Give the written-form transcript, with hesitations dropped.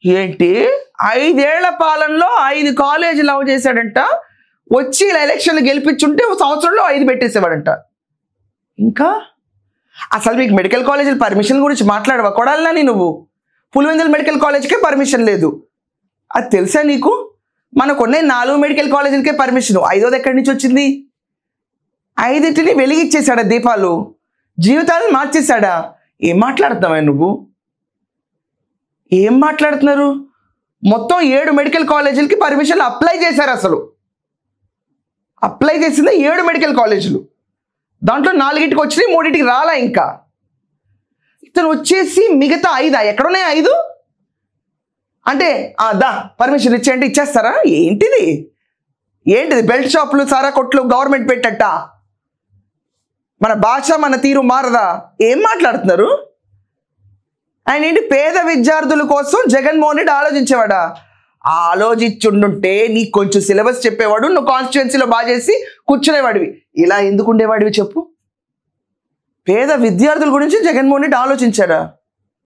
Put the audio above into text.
ఏంటి 5 ఏళ్ల పాలనలో 5 కాలేజీలు లవ్ చేశాడంట, వచ్చి ఇలా ఎలక్షన్లు గెలిపించుంటే ఒక సంవత్సరంలో 5 పెట్టేసేవాడంట. ఇంకా అసలు మీకు మెడికల్ కాలేజీల పర్మిషన్ గురించి మాట్లాడవా కొడాలని? నువ్వు పులివెందుల మెడికల్ కాలేజ్కే పర్మిషన్ లేదు, అది తెలుసా నీకు? మనకున్న 4 మెడికల్ కాలేజీలకే పర్మిషన్, 5వది ఎక్కడి నుంచి వచ్చింది? 5టిని వెలిగిచ్చేసాడా దీపాలు, జీవితాలను మార్చేశాడా? ఏం మాట్లాడుతున్నావా నువ్వు? ఏం మాట్లాడుతున్నారు? మొత్తం 7 మెడికల్ కాలేజీలకి పర్మిషన్లు అప్లై చేశారు. అసలు అప్లై చేసింది 7 మెడికల్ కాలేజీలు, దాంట్లో 4టికి వచ్చినాయి, 3టికి రాలా. ఇంకా ఇతను వచ్చేసి మిగతా 5 ఎక్కడున్నాయి? 5 అంటే దా పర్మిషన్ ఇచ్చేయండి, ఇచ్చేస్తారా? ఏంటిది బెల్ట్ షాపులు, సారా కొట్లు గవర్నమెంట్ పెట్టట? మన భాష మన తీరు మారదా? ఏం మాట్లాడుతున్నారు? ఆయన ఏంటి పేద విద్యార్థుల కోసం జగన్మోహన్ రెడ్డి ఆలోచించేవాడా? ఆలోచించుండుంటే నీకు కొంచెం సిలబస్ చెప్పేవాడు, నువ్వు కాన్స్టిట్యుయెన్సీలో బాగా చేసి కూర్చునేవాడివి. ఇలా ఎందుకు ఉండేవాడివి చెప్పు? పేద విద్యార్థుల గురించి జగన్మోహన్ రెడ్డి ఆలోచించాడా?